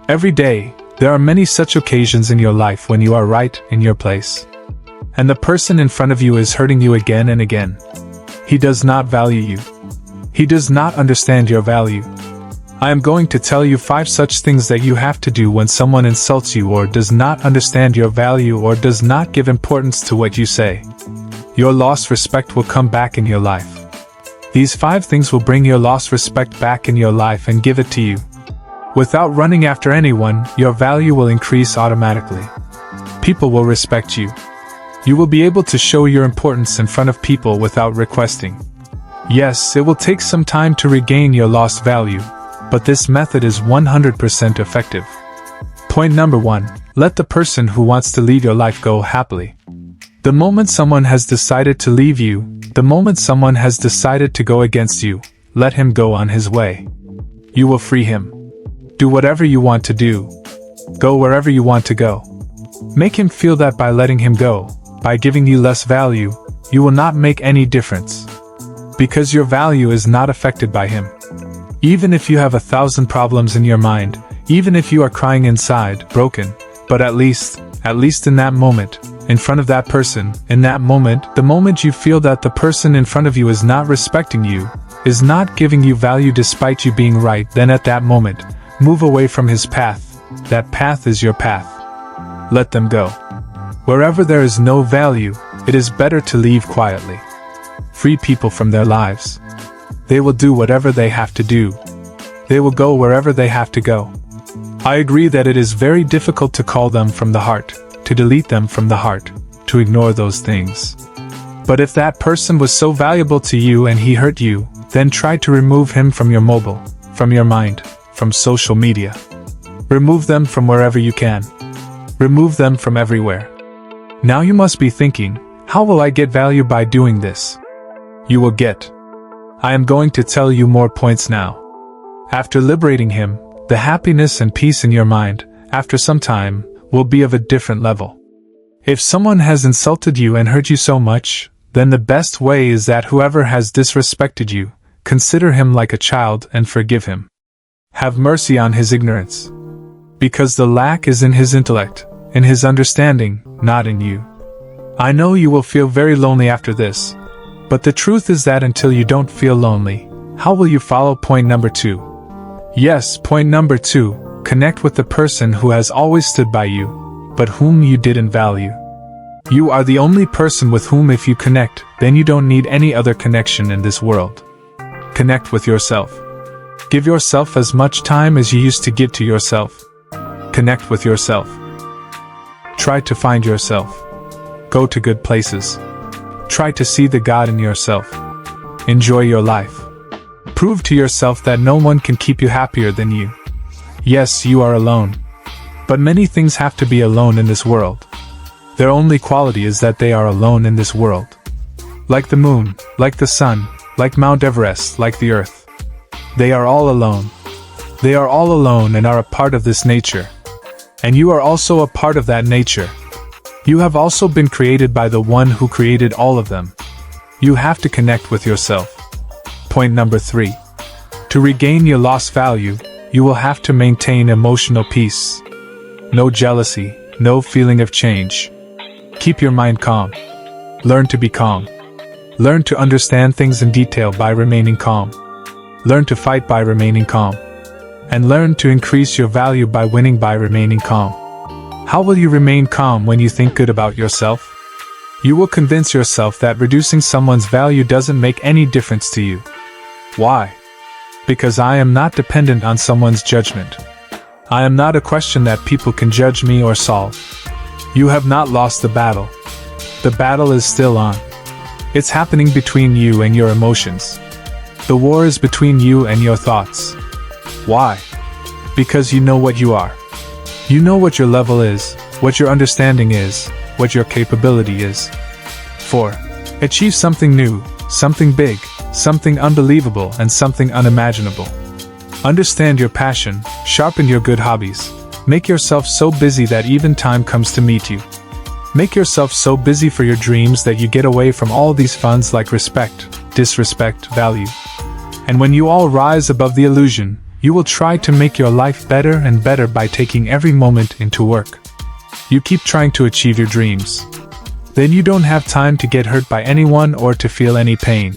Every day, there are many such occasions in your life when you are right in your place. And the person in front of you is hurting you again and again. He does not value you. He does not understand your value. I am going to tell you 5 such things that you have to do when someone insults you or does not understand your value or does not give importance to what you say. Your lost respect will come back in your life. These 5 things will bring your lost respect back in your life and give it to you. Without running after anyone, your value will increase automatically. People will respect you. You will be able to show your importance in front of people without requesting. Yes, it will take some time to regain your lost value, but this method is 100% effective. Point number 1. Let the person who wants to leave your life go happily. The moment someone has decided to leave you, the moment someone has decided to go against you, let him go on his way. You will free him. Do whatever you want to do. Go wherever you want to go. Make him feel that by letting him go, by giving you less value, you will not make any difference. Because your value is not affected by him. Even if you have 1,000 problems in your mind, even if you are crying inside, broken, but at least in that moment, in front of that person, in that moment, the moment you feel that the person in front of you is not respecting you, is not giving you value despite you being right, then at that moment, move away from his path. That path is your path. Let them go. Wherever there is no value, it is better to leave quietly. Free people from their lives. They will do whatever they have to do. They will go wherever they have to go. I agree that it is very difficult to call them from the heart, to delete them from the heart, to ignore those things. But if that person was so valuable to you and he hurt you, then try to remove him from your mobile, from your mind, from social media. Remove them from wherever you can. Remove them from everywhere. Now you must be thinking, how will I get value by doing this? You will get. I am going to tell you more points now. After liberating him, the happiness and peace in your mind, after some time, will be of a different level. If someone has insulted you and hurt you so much, then the best way is that whoever has disrespected you, consider him like a child and forgive him. Have mercy on his ignorance. Because the lack is in his intellect, in his understanding, not in you. I know you will feel very lonely after this, but the truth is that until you don't feel lonely, how will you follow point number 2? Yes, point number 2, connect with the person who has always stood by you, but whom you didn't value. You are the only person with whom if you connect, then you don't need any other connection in this world. Connect with yourself. Give yourself as much time as you used to give to yourself. Connect with yourself. Try to find yourself. Go to good places. Try to see the God in yourself. Enjoy your life. Prove to yourself that no one can keep you happier than you. Yes, you are alone. But many things have to be alone in this world. Their only quality is that they are alone in this world. Like the moon, like the sun, like Mount Everest, like the earth. They are all alone. They are all alone and are a part of this nature. And you are also a part of that nature. You have also been created by the one who created all of them. You have to connect with yourself. Point number 3. To regain your lost value, you will have to maintain emotional peace. No jealousy, no feeling of change. Keep your mind calm. Learn to be calm. Learn to understand things in detail by remaining calm. Learn to fight by remaining calm. And learn to increase your value by winning by remaining calm. How will you remain calm when you think good about yourself? You will convince yourself that reducing someone's value doesn't make any difference to you. Why? Because I am not dependent on someone's judgment. I am not a question that people can judge me or solve. You have not lost the battle. The battle is still on. It's happening between you and your emotions. The war is between you and your thoughts. Why? Because you know what you are. You know what your level is, what your understanding is, what your capability is. 4. Achieve something new, something big, something unbelievable and something unimaginable. Understand your passion, sharpen your good hobbies. Make yourself so busy that even time comes to meet you. Make yourself so busy for your dreams that you get away from all these funds like respect, disrespect, value. And when you all rise above the illusion, You will try to make your life better and better by taking every moment into work. You keep trying to achieve your dreams. Then you don't have time to get hurt by anyone or to feel any pain.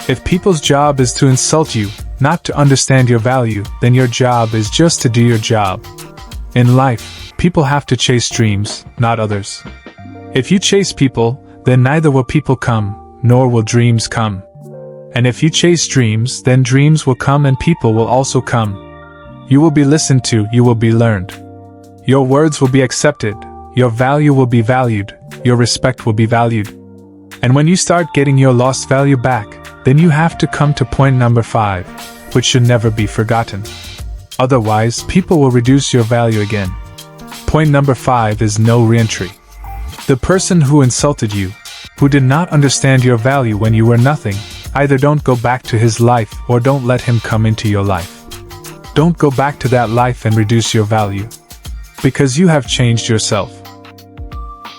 If people's job is to insult you, not to understand your value, then your job is just to do your job. In life, people have to chase dreams, not others. If you chase people, then neither will people come, nor will dreams come. And if you chase dreams, then dreams will come and people will also come. You will be listened to, you will be learned. Your words will be accepted, your value will be valued, your respect will be valued. And when you start getting your lost value back, then you have to come to point number 5, which should never be forgotten. Otherwise, people will reduce your value again. Point number 5 is no reentry. The person who insulted you, who did not understand your value when you were nothing, either don't go back to his life or don't let him come into your life. Don't go back to that life and reduce your value. Because you have changed yourself.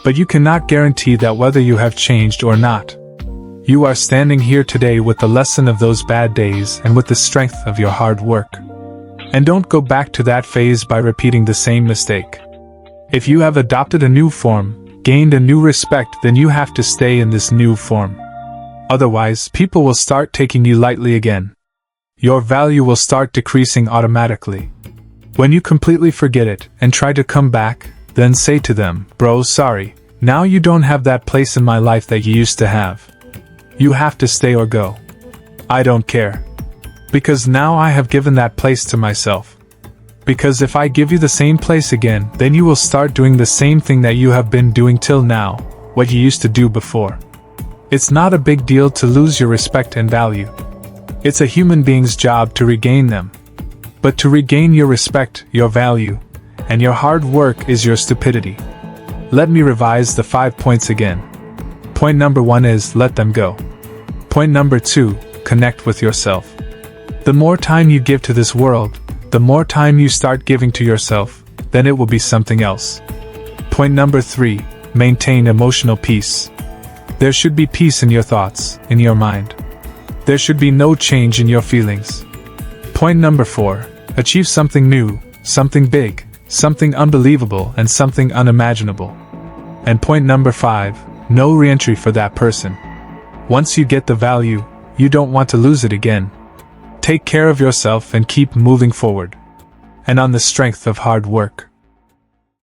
But you cannot guarantee that whether you have changed or not. You are standing here today with the lesson of those bad days and with the strength of your hard work. And don't go back to that phase by repeating the same mistake. If you have adopted a new form, gained a new respect, then you have to stay in this new form. Otherwise, people will start taking you lightly again. Your value will start decreasing automatically. When you completely forget it and try to come back, then say to them, "Bro, sorry, now you don't have that place in my life that you used to have. You have to stay or go. I don't care. Because now I have given that place to myself. Because if I give you the same place again, then you will start doing the same thing that you have been doing till now, what you used to do before. It's not a big deal to lose your respect and value. It's a human being's job to regain them. But to regain your respect, your value, and your hard work is your stupidity. Let me revise the 5 points again. Point number 1 is let them go. Point number 2, connect with yourself. The more time you give to this world, the more time you start giving to yourself, then it will be something else. Point number 3, maintain emotional peace. There should be peace in your thoughts, in your mind. There should be no change in your feelings. Point number 4, achieve something new, something big, something unbelievable and something unimaginable. And point number 5, no reentry for that person. Once you get the value, you don't want to lose it again. Take care of yourself and keep moving forward. And on the strength of hard work.